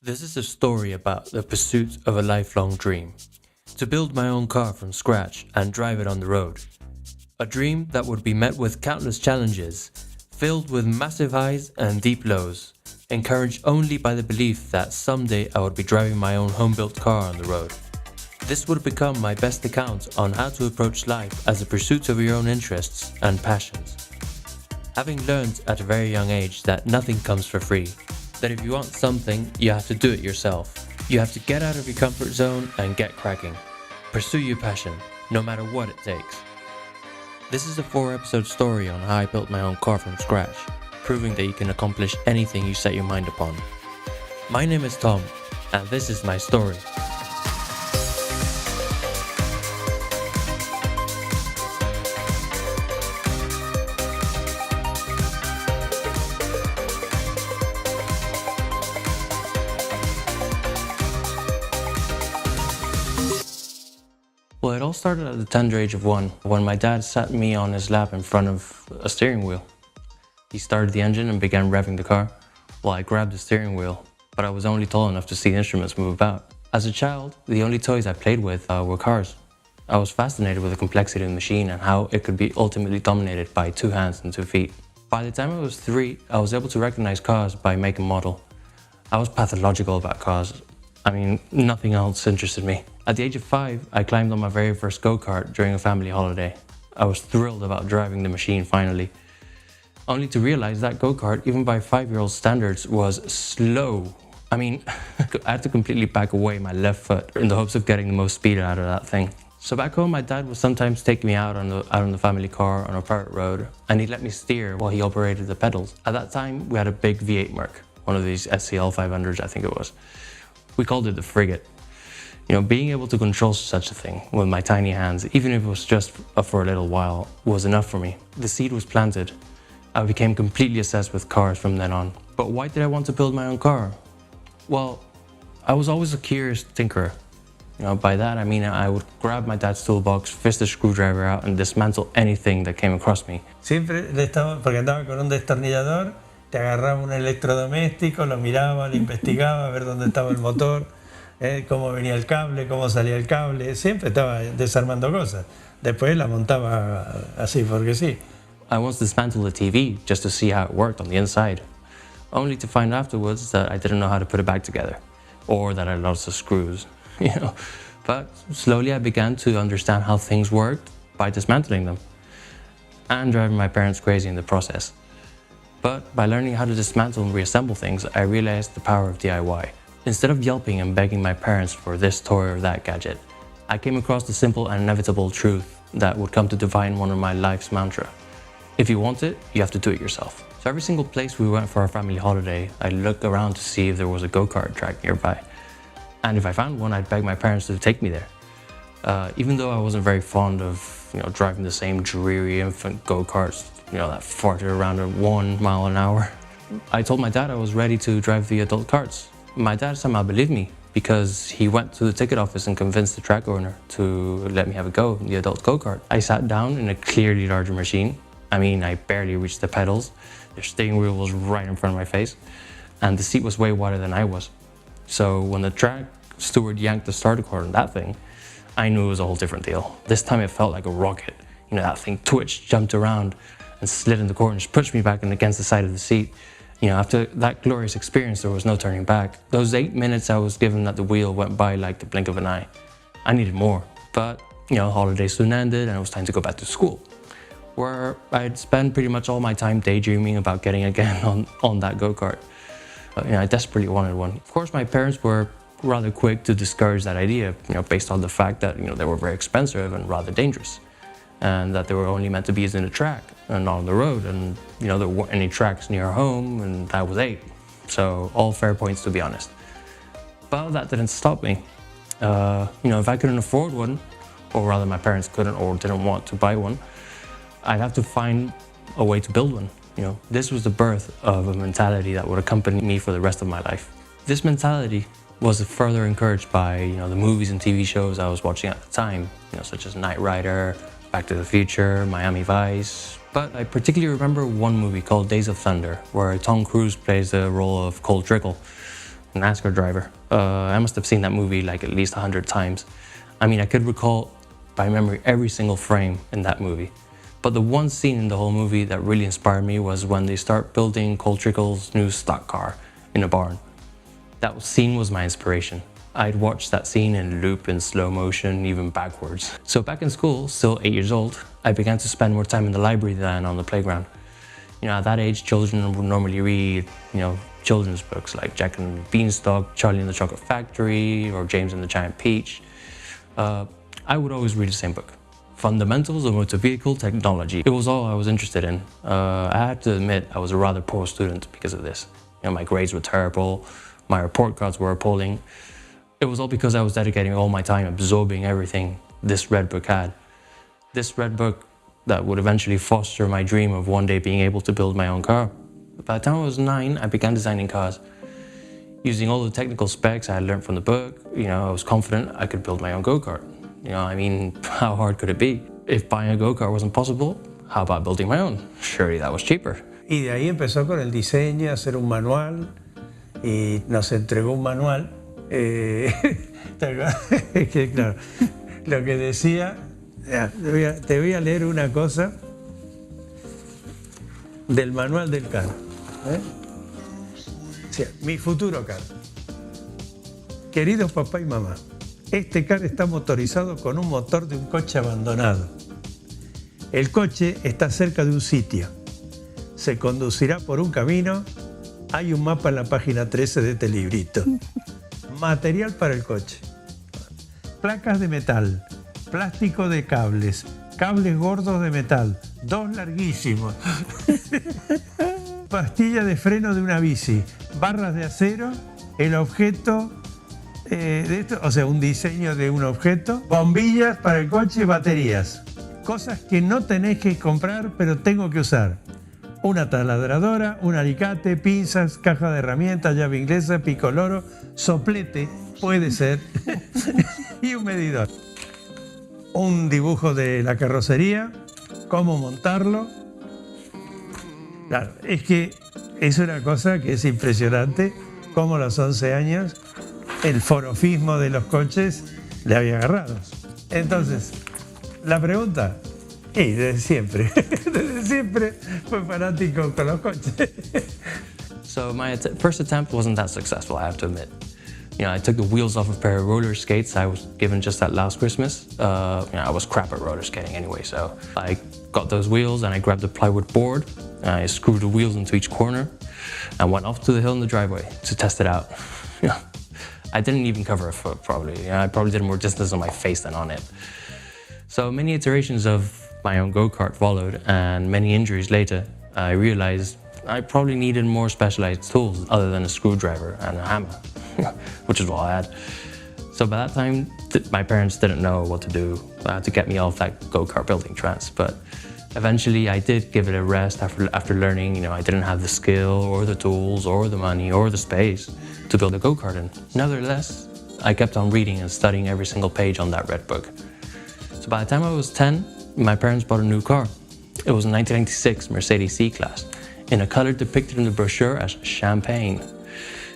This is a story about the pursuit of a lifelong dream. To build my own car from scratch and drive it on the road. A dream that would be met with countless challenges, filled with massive highs and deep lows, encouraged only by the belief that someday I would be driving my own home-built car on the road. This would become my best account on how to approach life as a pursuit of your own interests and passions. Having learned at a very young age that nothing comes for free, that if you want something, you have to do it yourself. You have to get out of your comfort zone and get cracking. Pursue your passion, no matter what it takes. This is a 4-episode story on how I built my own car from scratch, proving that you can accomplish anything you set your mind upon. My name is Tom, and this is my story. Well, it all started at the tender age of 1, when my dad sat me on his lap in front of a steering wheel. He started the engine and began revving the car, while I grabbed the steering wheel, but I was only tall enough to see the instruments move about. As a child, the only toys I played with were cars. I was fascinated with the complexity of the machine and how it could be ultimately dominated by 2 hands and 2 feet. By the time I was 3, I was able to recognize cars by make and model. I was pathological about cars. Nothing else interested me. At the age of 5, I climbed on my very first go-kart during a family holiday. I was thrilled about driving the machine finally, only to realize that go-kart, even by 5-year-old standards, was slow. I had to completely back away my left foot in the hopes of getting the most speed out of that thing. So back home, my dad would sometimes take me out on the family car on a private road, and he'd let me steer while he operated the pedals. At that time, we had a big V8 Merc, one of these SCL 500s, I think it was. We called it the frigate. Being able to control such a thing with my tiny hands, even if it was just for a little while, was enough for me. The seed was planted. I became completely obsessed with cars from then on. But why did I want to build my own car? Well, I was always a curious tinkerer. By that I mean I would grab my dad's toolbox, fist a screwdriver out and dismantle anything that came across me. Siempre porque andaba con un destornillador, te agarraba un electrodoméstico, lo miraba, lo investigaba, a ver dónde estaba el motor, cómo venía el cable, cómo salía el cable. Siempre estaba desarmando cosas. Después la montaba así porque sí. I once dismantled the TV just to see how it worked on the inside, only to find afterwards that I didn't know how to put it back together, or that I had lots of screws, But slowly I began to understand how things worked by dismantling them, and driving my parents crazy in the process. But by learning how to dismantle and reassemble things, I realized the power of DIY. Instead of yelping and begging my parents for this toy or that gadget, I came across the simple and inevitable truth that would come to define one of my life's mantra. If you want it, you have to do it yourself. So every single place we went for our family holiday, I'd look around to see if there was a go-kart track nearby. And if I found one, I'd beg my parents to take me there. Even though I wasn't very fond of driving the same dreary infant go-karts, that farted around at 1 mile an hour, I told my dad I was ready to drive the adult karts. My dad somehow believed me because he went to the ticket office and convinced the track owner to let me have a go in the adult go-kart. I sat down in a clearly larger machine. I barely reached the pedals. The steering wheel was right in front of my face, and the seat was way wider than I was. So when the track steward yanked the starter cord on that thing, I knew it was a whole different deal. This time it felt like a rocket. That thing twitched, jumped around, and slid in the corners, pushed me back and against the side of the seat. After that glorious experience, there was no turning back. Those 8 minutes I was given at the wheel went by like the blink of an eye. I needed more, but holidays soon ended and it was time to go back to school, where I'd spend pretty much all my time daydreaming about getting again on that go-kart. I desperately wanted one. Of course, my parents were rather quick to discourage that idea, based on the fact that they were very expensive and rather dangerous, and that they were only meant to be used in a track and not on the road, and there weren't any tracks near home, and I was 8, so all fair points, to be honest. But that didn't stop me. If I couldn't afford one, or rather my parents couldn't or didn't want to buy one, I'd have to find a way to build one. This was the birth of a mentality that would accompany me for the rest of my life. This mentality was further encouraged by the movies and TV shows I was watching at the time, such as Knight Rider, Back to the Future, Miami Vice. But I particularly remember one movie called Days of Thunder, where Tom Cruise plays the role of Cole Trickle. NASCAR driver. I must have seen that movie like at least 100 times. I mean, I could recall by memory every single frame in that movie. But the one scene in the whole movie that really inspired me was when they start building Cole Trickle's new stock car in a barn. That scene was my inspiration. I'd watched that scene in loop, in slow motion, even backwards. So back in school, still 8 years old, I began to spend more time in the library than on the playground. You know, at that age, children would normally read, children's books like Jack and the Beanstalk, Charlie and the Chocolate Factory, or James and the Giant Peach. I would always read the same book. Fundamentals of Motor Vehicle Technology. It was all I was interested in. I have to admit I was a rather poor student because of this. My grades were terrible, my report cards were appalling. It was all because I was dedicating all my time absorbing everything this red book had. This red book that would eventually foster my dream of one day being able to build my own car. By the time I was 9, I began designing cars. Using all the technical specs I had learned from the book, I was confident I could build my own go-kart. How hard could it be? If buying a go-kart wasn't possible, how about building my own? Surely that was cheaper. Y de ahí empezó con el diseño, hacer un manual, y nos entregó un manual. Es que claro, lo que decía, te voy a leer una cosa del manual del carro. O sea, mi futuro carro. Queridos papá y mamá, este carro está motorizado con un motor de un coche abandonado. El coche está cerca de un sitio. Se conducirá por un camino. Hay un mapa en la página 13 de este librito. Material para el coche. Placas de metal, plástico de cables, cables gordos de metal, 2 larguísimos. Pastilla de freno de una bici, barras de acero, el objeto de esto, o sea, un diseño de un objeto, bombillas para el coche y baterías. Cosas que no tenés que comprar, pero tengo que usar. Una taladradora, un alicate, pinzas, caja de herramientas, llave inglesa, picoloro, soplete, puede ser, y un medidor. Un dibujo de la carrocería, cómo montarlo. Claro, es que es una cosa que es impresionante, cómo a los 11 años el forofismo de los coches le había agarrado. Entonces, la pregunta, y desde siempre fue fanático con los coches. So my first attempt wasn't that successful, I have to admit. I took the wheels off a pair of roller skates I was given just that last Christmas. I was crap at roller skating anyway, so I got those wheels and I grabbed a plywood board. I screwed the wheels into each corner and went off to the hill in the driveway to test it out. I didn't even cover a foot, probably. I probably did more distance on my face than on it. So many iterations of my own go-kart followed, and many injuries later, I realized I probably needed more specialized tools other than a screwdriver and a hammer, which is all I had. So by that time, my parents didn't know what to do to get me off that go-kart building trance. But eventually I did give it a rest after learning, I didn't have the skill or the tools or the money or the space to build a go-kart in. Nevertheless, I kept on reading and studying every single page on that red book. So by the time I was 10, my parents bought a new car. It was a 1996 Mercedes C-Class in a color depicted in the brochure as champagne.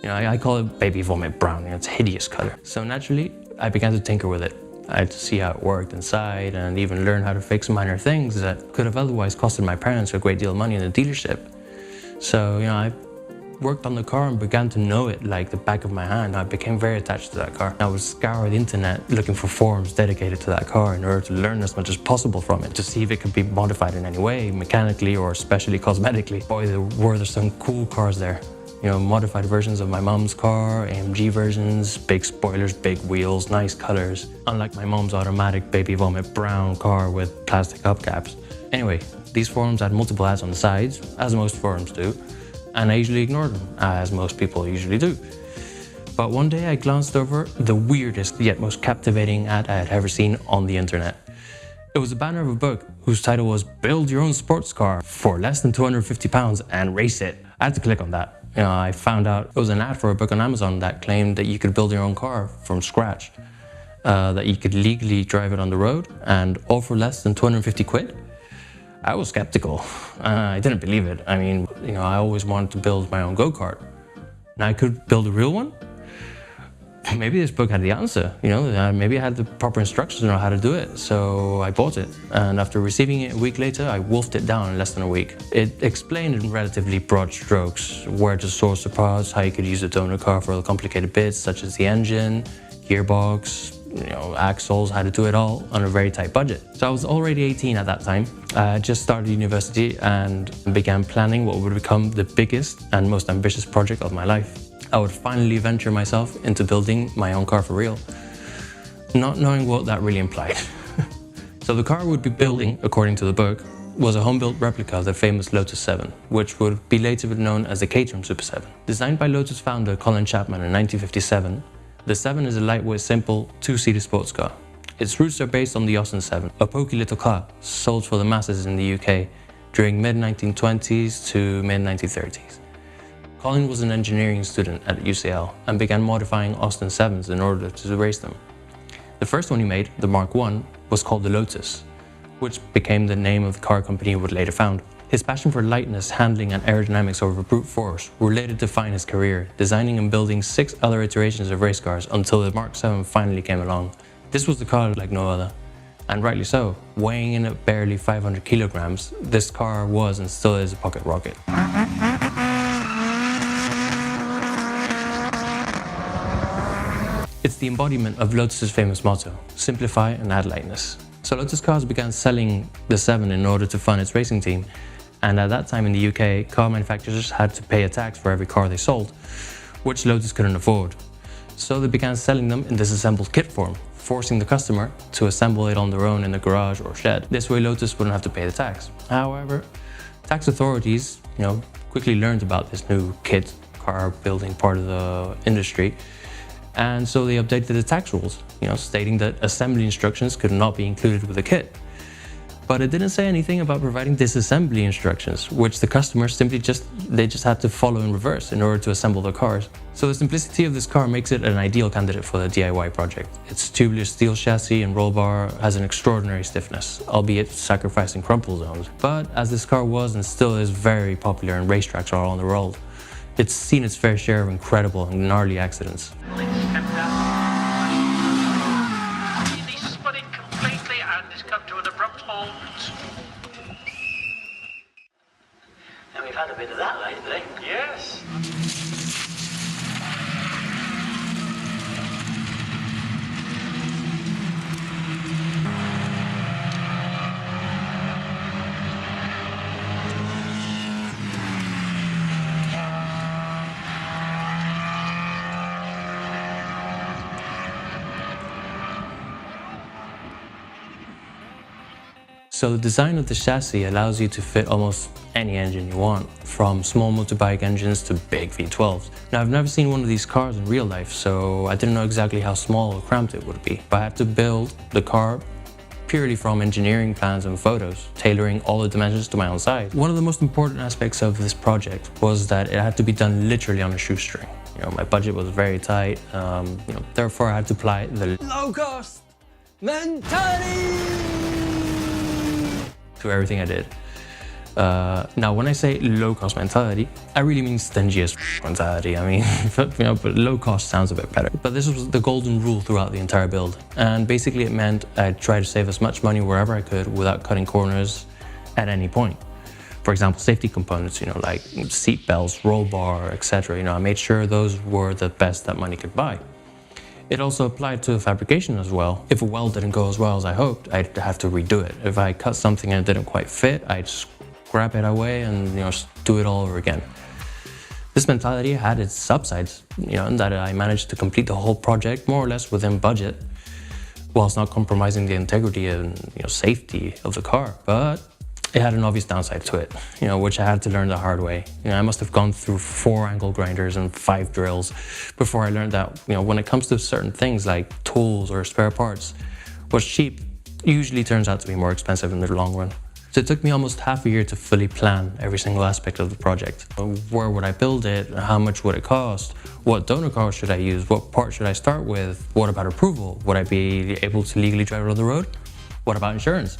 I call it baby vomit brown. It's a hideous color. So naturally, I began to tinker with it. I had to see how it worked inside and even learn how to fix minor things that could have otherwise costed my parents a great deal of money in the dealership. So, I worked on the car and began to know it like the back of my hand. I became very attached to that car. I would scour the internet looking for forums dedicated to that car in order to learn as much as possible from it, to see if it could be modified in any way, mechanically or especially cosmetically. Boy, there some cool cars there. Modified versions of my mom's car, AMG versions, big spoilers, big wheels, nice colors. Unlike my mom's automatic baby vomit brown car with plastic hubcaps. Anyway, these forums had multiple ads on the sides, as most forums do, and I usually ignored them, as most people usually do. But one day I glanced over the weirdest yet most captivating ad I had ever seen on the internet. It was a banner of a book whose title was Build Your Own Sports Car for Less Than £250 and Race It. I had to click on that. I found out it was an ad for a book on Amazon that claimed that you could build your own car from scratch, that you could legally drive it on the road, and all for less than 250 quid. I was skeptical. I didn't believe it. I always wanted to build my own go-kart. Now I could build a real one, maybe this book had the answer, maybe I had the proper instructions on how to do it. So I bought it, and after receiving it a week later, I wolfed it down in less than a week. It explained in relatively broad strokes where to source the parts, how you could use a donor car for the complicated bits such as the engine, gearbox, axles, how to do it all on a very tight budget. So I was already 18 at that time. I just started university and began planning what would become the biggest and most ambitious project of my life. I would finally venture myself into building my own car for real, not knowing what that really implied. So the car I would be building, according to the book, was a home-built replica of the famous Lotus 7, which would be later known as the Caterham Super 7. Designed by Lotus founder Colin Chapman in 1957, the 7 is a lightweight, simple, two-seater sports car. Its roots are based on the Austin 7, a pokey little car sold for the masses in the UK during mid-1920s to mid-1930s. Colin was an engineering student at UCL and began modifying Austin 7s in order to race them. The first one he made, the Mark I, was called the Lotus, which became the name of the car company he would later found. His passion for lightness, handling and aerodynamics over brute force would later define his career, designing and building 6 other iterations of race cars until the Mark 7 finally came along. This was the car like no other, and rightly so. Weighing in at barely 500 kilograms, this car was and still is a pocket rocket. It's the embodiment of Lotus's famous motto, simplify and add lightness. So Lotus Cars began selling the 7 in order to fund its racing team, and at that time in the UK, car manufacturers had to pay a tax for every car they sold, which Lotus couldn't afford. So they began selling them in disassembled kit form, forcing the customer to assemble it on their own in the garage or shed. This way Lotus wouldn't have to pay the tax. However, tax authorities, quickly learned about this new kit car building part of the industry, and so they updated the tax rules, stating that assembly instructions could not be included with the kit. But it didn't say anything about providing disassembly instructions, which the customers simply just had to follow in reverse in order to assemble their cars. So the simplicity of this car makes it an ideal candidate for the DIY project. Its tubular steel chassis and roll bar has an extraordinary stiffness, albeit sacrificing crumple zones. But as this car was and still is very popular in racetracks all around the world, it's seen its fair share of incredible and gnarly accidents. He spun it completely and has come to an abrupt halt. And we've had a bit of that lately. Yes. So the design of the chassis allows you to fit almost any engine you want, from small motorbike engines to big V12s. Now I've never seen one of these cars in real life, so I didn't know exactly how small or cramped it would be. But I had to build the car purely from engineering plans and photos, tailoring all the dimensions to my own size. One of the most important aspects of this project was that it had to be done literally on a shoestring. My budget was very tight, therefore I had to apply the low-cost mentality to everything I did. Now, when I say low-cost mentality, I really mean stingy as mentality. But low-cost sounds a bit better. But this was the golden rule throughout the entire build. And basically it meant I'd try to save as much money wherever I could without cutting corners at any point. For example, safety components, like seat belts, roll bar, etc. I made sure those were the best that money could buy. It also applied to fabrication as well. If a weld didn't go as well as I hoped, I'd have to redo it. If I cut something and it didn't quite fit, I'd scrap it away and do it all over again. This mentality had its upsides, in that I managed to complete the whole project more or less within budget, whilst not compromising the integrity and safety of the car. But it had an obvious downside to it, which I had to learn the hard way. I must have gone through 4 angle grinders and 5 drills before I learned that, when it comes to certain things like tools or spare parts, what's cheap usually turns out to be more expensive in the long run. So it took me almost half a year to fully plan every single aspect of the project. Where would I build it? How much would it cost? What donor car should I use? What part should I start with? What about approval? Would I be able to legally drive it on the road? What about insurance?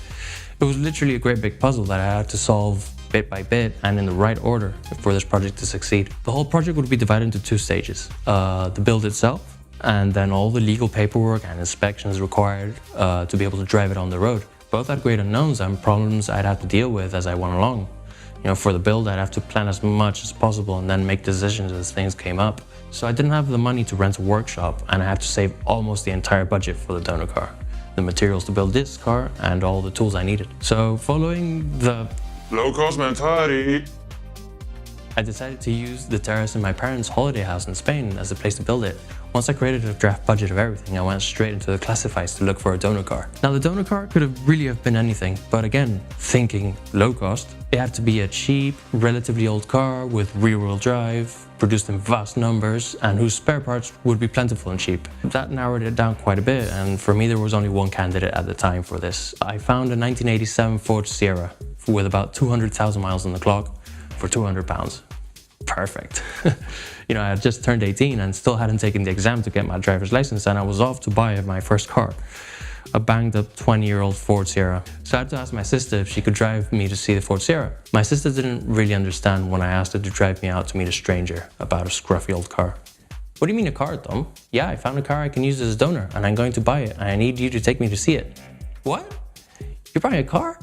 It was literally a great big puzzle that I had to solve bit by bit and in the right order for this project to succeed. The whole project would be divided into 2 stages. The build itself and then all the legal paperwork and inspections required to be able to drive it on the road. Both had great unknowns and problems I'd have to deal with as I went along. You know, for the build, I'd have to plan as much as possible and then make decisions as things came up. So I didn't have the money to rent a workshop, and I had to save almost the entire budget for the donor car, the materials to build this car, and all the tools I needed. So following the low-cost mentality, I decided to use the terrace in my parents' holiday house in Spain as a place to build it. Once I created a draft budget of everything, I went straight into the classifieds to look for a donor car. Now the donor car could have really have been anything, but again, thinking low cost, it had to be a cheap, relatively old car with rear-wheel drive, produced in vast numbers, and whose spare parts would be plentiful and cheap. That narrowed it down quite a bit, and for me there was only one candidate at the time for this. I found a 1987 Ford Sierra with about 200,000 miles on the clock for £200. Perfect. You know, I had just turned 18 and still hadn't taken the exam to get my driver's license, and I was off to buy my first car, a banged up 20-year-old Ford Sierra. So I had to ask my sister if she could drive me to see the Ford Sierra. My sister didn't really understand when I asked her to drive me out to meet a stranger about a scruffy old car. What do you mean a car, Tom? Yeah, I found a car I can use as a donor and I'm going to buy it, and I need you to take me to see it. What? You're buying a car?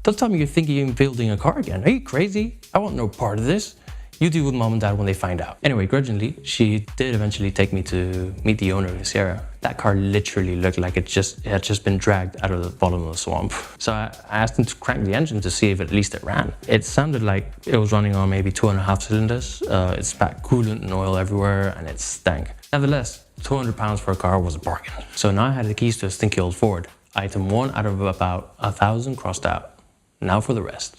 Don't tell me you're thinking of building a car again. Are you crazy? I want no part of this. You deal with mom and dad when they find out. Anyway, grudgingly, she did eventually take me to meet the owner of the Sierra. That car literally looked like it had just been dragged out of the bottom of the swamp. So I asked him to crank the engine to see if at least it ran. It sounded like it was running on maybe 2.5 cylinders. It spat coolant and oil everywhere, and it stank. Nevertheless, £200 for a car was a bargain. So now I had the keys to a stinky old Ford. Item 1 out of about 1,000 crossed out. Now for the rest.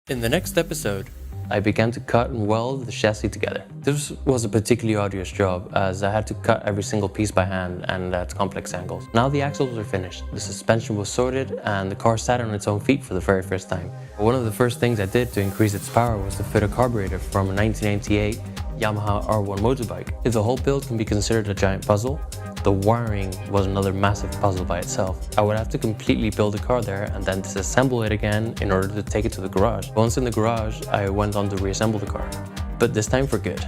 In the next episode, I began to cut and weld the chassis together. This was a particularly arduous job, as I had to cut every single piece by hand and at complex angles. Now the axles were finished, the suspension was sorted, and the car sat on its own feet for the very first time. One of the first things I did to increase its power was to fit a carburetor from a 1998 Yamaha R1 motorbike. If the whole build can be considered a giant puzzle, the wiring was another massive puzzle by itself. I would have to completely build the car there and then disassemble it again in order to take it to the garage. Once in the garage, I went on to reassemble the car, but this time for good.